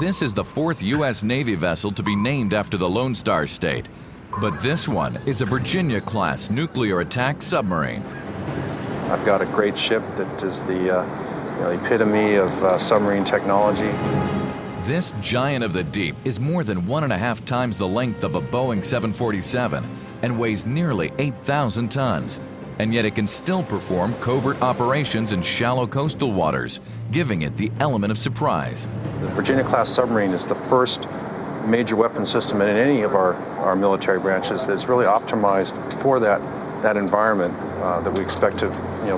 This is the fourth U.S. Navy vessel to be named after the Lone Star State. But this one is a Virginia-class nuclear attack submarine. I've got a great ship that is the epitome of submarine technology. This giant of the deep is more than 1.5 times the length of a Boeing 747 and weighs nearly 8,000 tons. And yet it can still perform covert operations in shallow coastal waters, giving it the element of surprise. The Virginia-class submarine is the first major weapon system in any of our military branches that's really optimized for that environment that we expect to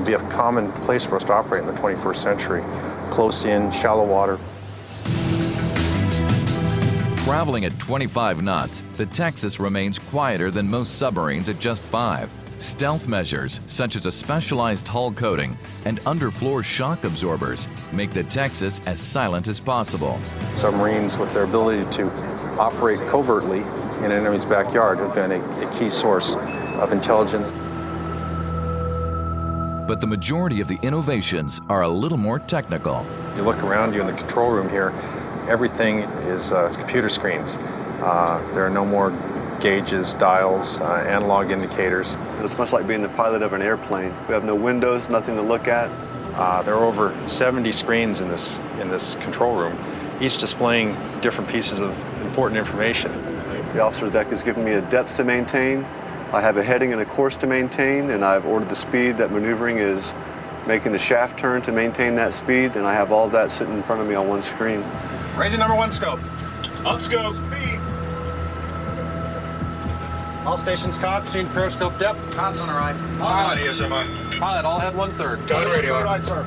be a common place for us to operate in the 21st century. Close in, shallow water. Traveling at 25 knots, the Texas remains quieter than most submarines at just 5. Stealth measures, such as a specialized hull coating and underfloor shock absorbers, make the Texas as silent as possible. Submarines, with their ability to operate covertly in an enemy's backyard, have been a key source of intelligence. But the majority of the innovations are a little more technical. You look around you in the control room here, everything is computer screens. There are no more gauges, dials, analog indicators. It's much like being the pilot of an airplane. We have no windows, nothing to look at. There are over 70 screens in this control room, each displaying different pieces of important information. The officer's deck has given me a depth to maintain. I have a heading and a course to maintain, and I've ordered the speed that maneuvering is making the shaft turn to maintain that speed, and I have all that sitting in front of me on one screen. Raising number 1 scope. Up scope. Speed. All stations caught, proceeding periscope depth. Con's on the right. Pilot, yes, sir, mine. Pilot, all head 1/3. Gun radio. Right, sir.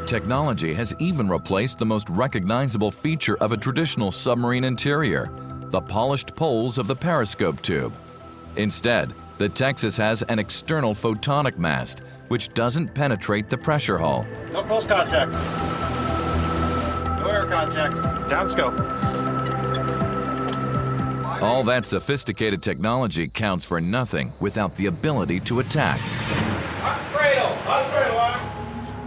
Technology has even replaced the most recognizable feature of a traditional submarine interior, the polished poles of the periscope tube. Instead, the Texas has an external photonic mast, which doesn't penetrate the pressure hull. No close contact. No air contacts. Down scope. All that sophisticated technology counts for nothing without the ability to attack.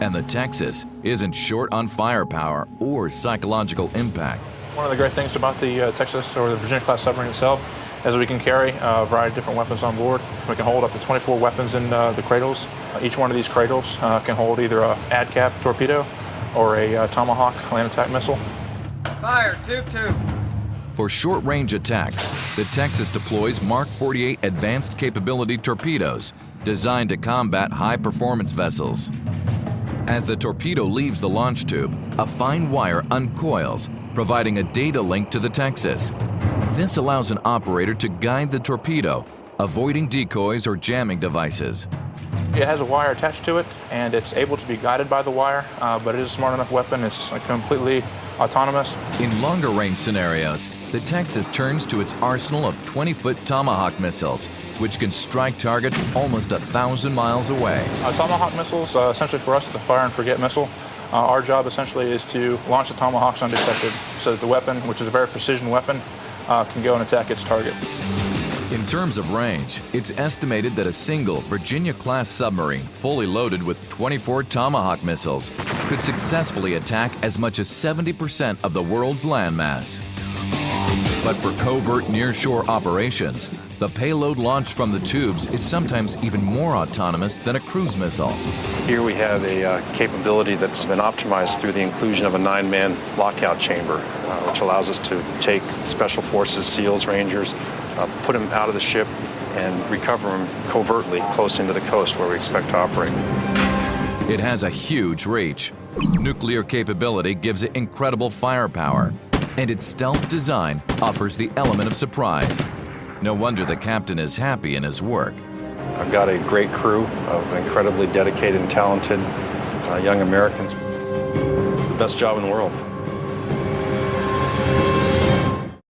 And the Texas isn't short on firepower or psychological impact. One of the great things about the Texas, or the Virginia-class submarine itself, is we can carry a variety of different weapons on board. We can hold up to 24 weapons in the cradles. Each one of these cradles can hold either a ADCAP torpedo or a Tomahawk land attack missile. Fire, tube. For short-range attacks, the Texas deploys Mark 48 advanced capability torpedoes designed to combat high-performance vessels. As the torpedo leaves the launch tube, a fine wire uncoils, providing a data link to the Texas. This allows an operator to guide the torpedo, avoiding decoys or jamming devices. It has a wire attached to it, and it's able to be guided by the wire, but it is a smart enough weapon. It's completely autonomous. In longer-range scenarios, the Texas turns to its arsenal of 20-foot Tomahawk missiles, which can strike targets almost 1,000 miles away. Tomahawk missiles, essentially for us, it's a fire-and-forget missile. Our job essentially is to launch the Tomahawks undetected so that the weapon, which is a very precision weapon, can go and attack its target. In terms of range, it's estimated that a single Virginia-class submarine fully loaded with 24 Tomahawk missiles could successfully attack as much as 70% of the world's landmass. But for covert near-shore operations, the payload launched from the tubes is sometimes even more autonomous than a cruise missile. Here we have a capability that's been optimized through the inclusion of a 9-man lockout chamber, which allows us to take Special Forces, SEALs, Rangers, put them out of the ship and recover them covertly close into the coast where we expect to operate. It has a huge reach. Nuclear capability gives it incredible firepower, and its stealth design offers the element of surprise. No wonder the captain is happy in his work. I've got a great crew of incredibly dedicated and talented young Americans. It's the best job in the world.